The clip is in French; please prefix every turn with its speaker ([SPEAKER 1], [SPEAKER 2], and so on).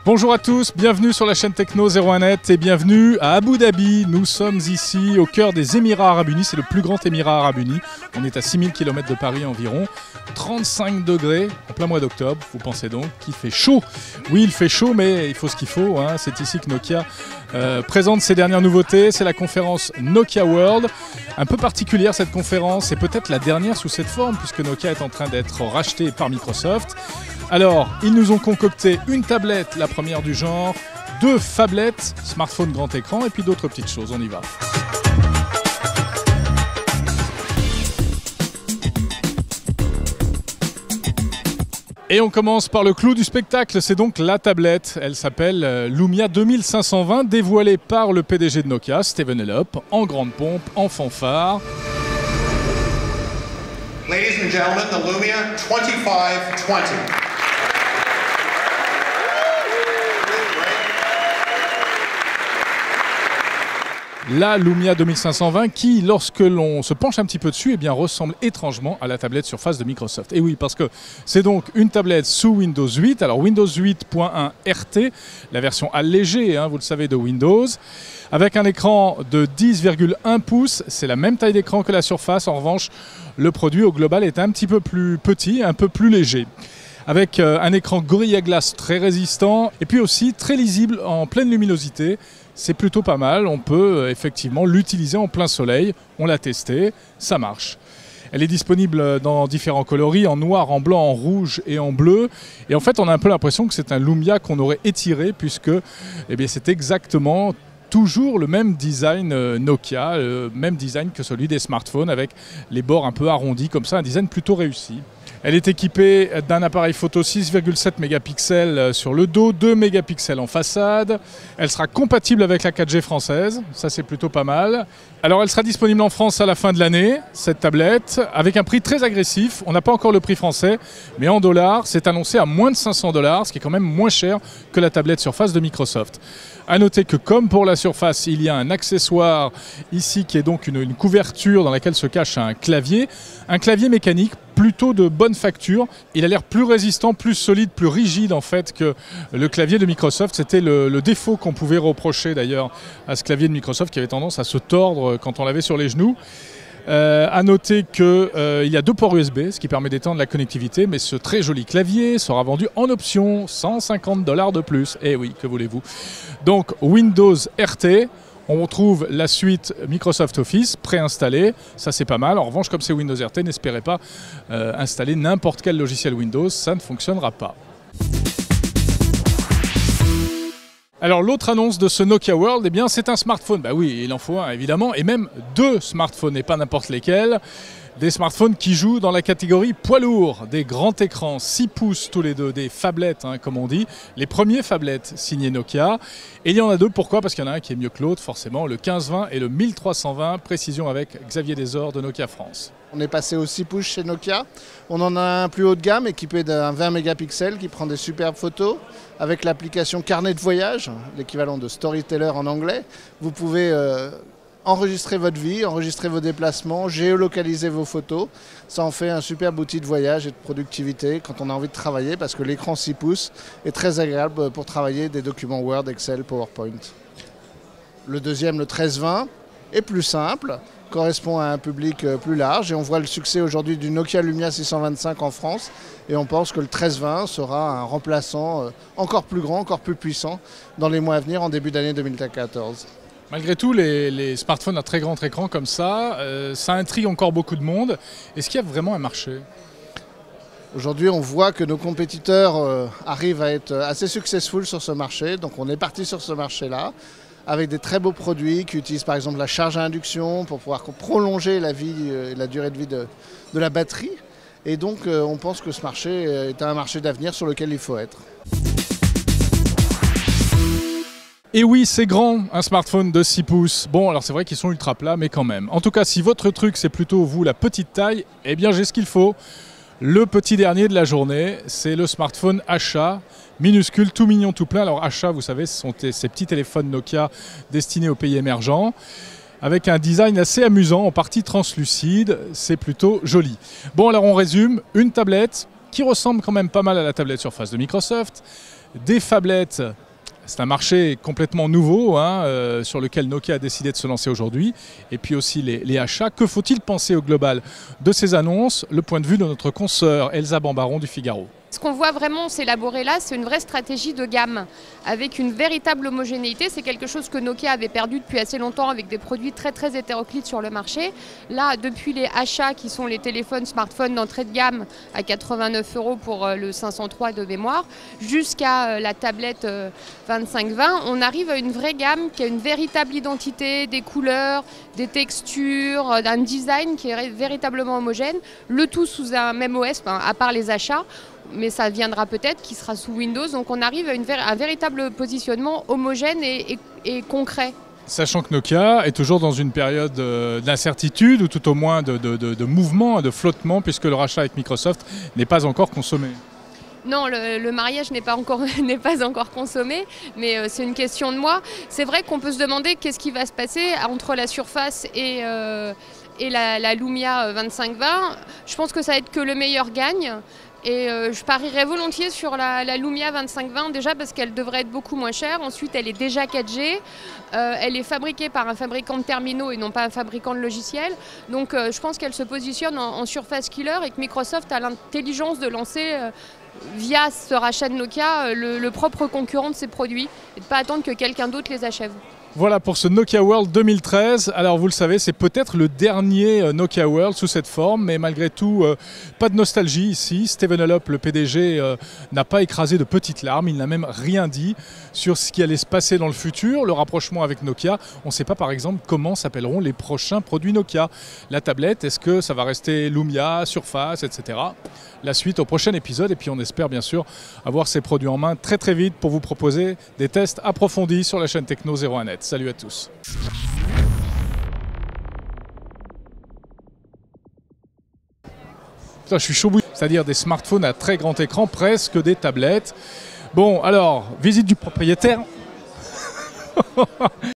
[SPEAKER 1] Bonjour à tous, bienvenue sur la chaîne Techno 01net et bienvenue à Abu Dhabi. Nous sommes ici au cœur des Émirats Arabes Unis, c'est le plus grand Émirat Arabe Uni. On est à 6000 km de Paris environ, 35 degrés en plein mois d'octobre. Vous pensez donc qu'il fait chaud? Oui, il fait chaud, mais il faut ce qu'il faut. C'est ici que Nokia présente ses dernières nouveautés. C'est la conférence Nokia World. Un peu particulière cette conférence, c'est peut-être la dernière sous cette forme puisque Nokia est en train d'être racheté par Microsoft. Alors, ils nous ont concocté une tablette, la première du genre, 2 phablettes, smartphone grand écran et puis d'autres petites choses. On y va. Et on commence par le clou du spectacle, c'est donc la tablette. Elle s'appelle Lumia 2520, dévoilée par le PDG de Nokia, Stephen Elop, en grande pompe, en fanfare.
[SPEAKER 2] Ladies and gentlemen, the Lumia 2520.
[SPEAKER 1] La Lumia 2520 qui, lorsque l'on se penche un petit peu dessus, ressemble étrangement à la tablette Surface de Microsoft. Et oui, parce que c'est donc une tablette sous Windows 8. Alors Windows 8.1 RT, la version allégée, vous le savez, de Windows, avec un écran de 10,1 pouces. C'est la même taille d'écran que la Surface. En revanche, le produit au global est un petit peu plus petit, un peu plus léger. Avec un écran Gorilla Glass très résistant et puis aussi très lisible en pleine luminosité. C'est plutôt pas mal, on peut effectivement l'utiliser en plein soleil, on l'a testé, ça marche. Elle est disponible dans différents coloris, en noir, en blanc, en rouge et en bleu. Et en fait, on a un peu l'impression que c'est un Lumia qu'on aurait étiré puisque c'est exactement toujours le même design Nokia, le même design que celui des smartphones avec les bords un peu arrondis comme ça, un design plutôt réussi. Elle est équipée d'un appareil photo 6,7 mégapixels sur le dos, 2 mégapixels en façade. Elle sera compatible avec la 4G française, ça c'est plutôt pas mal. Alors elle sera disponible en France à la fin de l'année, cette tablette, avec un prix très agressif. On n'a pas encore le prix français, mais en dollars, c'est annoncé à moins de 500 $, ce qui est quand même moins cher que la tablette Surface de Microsoft. A noter que comme pour la Surface, il y a un accessoire ici qui est donc une couverture dans laquelle se cache un clavier mécanique plutôt de bonne facture. Il a l'air plus résistant, plus solide, plus rigide en fait que le clavier de Microsoft. C'était le défaut qu'on pouvait reprocher d'ailleurs à ce clavier de Microsoft qui avait tendance à se tordre quand on l'avait sur les genoux. À noter qu'il y a 2 ports USB, ce qui permet d'étendre la connectivité, mais ce très joli clavier sera vendu en option, 150 $ de plus. Eh oui, que voulez-vous. Donc Windows RT, on retrouve la suite Microsoft Office préinstallée, ça c'est pas mal. En revanche, comme c'est Windows RT, n'espérez pas installer n'importe quel logiciel Windows, ça ne fonctionnera pas. Alors l'autre annonce de ce Nokia World, c'est un smartphone. Bah oui, il en faut un évidemment, et même 2 smartphones et pas n'importe lesquels. Des smartphones qui jouent dans la catégorie poids lourd, des grands écrans 6 pouces tous les deux, des phablettes comme on dit, les premiers phablettes signés Nokia. Et il y en a 2, pourquoi? Parce qu'il y en a un qui est mieux que l'autre, forcément, le 1520 et le 1320, précision avec Xavier Desor de Nokia France.
[SPEAKER 3] On est passé aux 6 pouces chez Nokia. On en a un plus haut de gamme équipé d'un 20 mégapixels qui prend des superbes photos avec l'application Carnet de voyage, l'équivalent de Storyteller en anglais. Vous pouvez enregistrer votre vie, enregistrer vos déplacements, géolocaliser vos photos. Ça en fait un superbe outil de voyage et de productivité quand on a envie de travailler parce que l'écran 6 pouces est très agréable pour travailler des documents Word, Excel, PowerPoint. Le deuxième, le 1320, est plus simple, correspond à un public plus large et on voit le succès aujourd'hui du Nokia Lumia 625 en France et on pense que le 1320 sera un remplaçant encore plus grand, encore plus puissant dans les mois à venir en début d'année 2014.
[SPEAKER 1] Malgré tout, les smartphones à très grand écran comme ça, ça intrigue encore beaucoup de monde. Est-ce qu'il y a vraiment un marché?
[SPEAKER 3] Aujourd'hui, on voit que nos compétiteurs arrivent à être assez successful sur ce marché. Donc on est parti sur ce marché-là avec des très beaux produits qui utilisent par exemple la charge à induction pour pouvoir prolonger la vie et la durée de vie de la batterie. Et donc on pense que ce marché est un marché d'avenir sur lequel il faut être.
[SPEAKER 1] Et oui, c'est grand, un smartphone de 6 pouces. Bon, alors c'est vrai qu'ils sont ultra plats, mais quand même. En tout cas, si votre truc, c'est plutôt vous, la petite taille, j'ai ce qu'il faut. Le petit dernier de la journée, c'est le smartphone Asha, minuscule, tout mignon, tout plein. Alors Asha, vous savez, ce sont ces petits téléphones Nokia destinés aux pays émergents. avec un design assez amusant, en partie translucide, c'est plutôt joli. Bon, alors on résume, une tablette qui ressemble quand même pas mal à la tablette Surface de Microsoft, des phablettes. C'est un marché complètement nouveau sur lequel Nokia a décidé de se lancer aujourd'hui. Et puis aussi les achats. Que faut-il penser au global de ces annonces? Le point de vue de notre consoeur Elsa Bambaron du Figaro.
[SPEAKER 4] Ce qu'on voit vraiment s'élaborer là, c'est une vraie stratégie de gamme, avec une véritable homogénéité. C'est quelque chose que Nokia avait perdu depuis assez longtemps avec des produits très hétéroclites sur le marché. Là, depuis les achats qui sont les téléphones, smartphones d'entrée de gamme à 89 € pour le 503 de mémoire, jusqu'à la tablette 2520, on arrive à une vraie gamme qui a une véritable identité, des couleurs, des textures, un design qui est véritablement homogène, le tout sous un même OS, à part les achats. Mais ça viendra peut-être, qui sera sous Windows. Donc on arrive à un véritable positionnement homogène et concret.
[SPEAKER 1] Sachant que Nokia est toujours dans une période d'incertitude, ou tout au moins de mouvement, de flottement, puisque le rachat avec Microsoft n'est pas encore consommé.
[SPEAKER 4] Non, le mariage n'est pas encore consommé, mais c'est une question de moi. C'est vrai qu'on peut se demander qu'est-ce qui va se passer entre la Surface et la Lumia 2520. Je pense que ça va être que le meilleur gagne. Et je parierais volontiers sur la Lumia 2520, déjà parce qu'elle devrait être beaucoup moins chère. Ensuite, elle est déjà 4G. Elle est fabriquée par un fabricant de terminaux et non pas un fabricant de logiciels. Donc je pense qu'elle se positionne en surface killer et que Microsoft a l'intelligence de lancer, via ce rachat de Nokia, le propre concurrent de ses produits et de ne pas attendre que quelqu'un d'autre les achève.
[SPEAKER 1] Voilà pour ce Nokia World 2013. Alors vous le savez, c'est peut-être le dernier Nokia World sous cette forme, mais malgré tout, pas de nostalgie ici. Stephen Elop, le PDG, n'a pas écrasé de petites larmes. Il n'a même rien dit sur ce qui allait se passer dans le futur, le rapprochement avec Nokia. On ne sait pas par exemple comment s'appelleront les prochains produits Nokia. La tablette, est-ce que ça va rester Lumia, Surface, etc. La suite au prochain épisode, et puis on espère bien sûr avoir ces produits en main très vite pour vous proposer des tests approfondis sur la chaîne Techno 01net. Salut à tous. Putain, je suis chaud bouillant, c'est-à-dire des smartphones à très grand écran, presque des tablettes. Bon, alors, visite du propriétaire.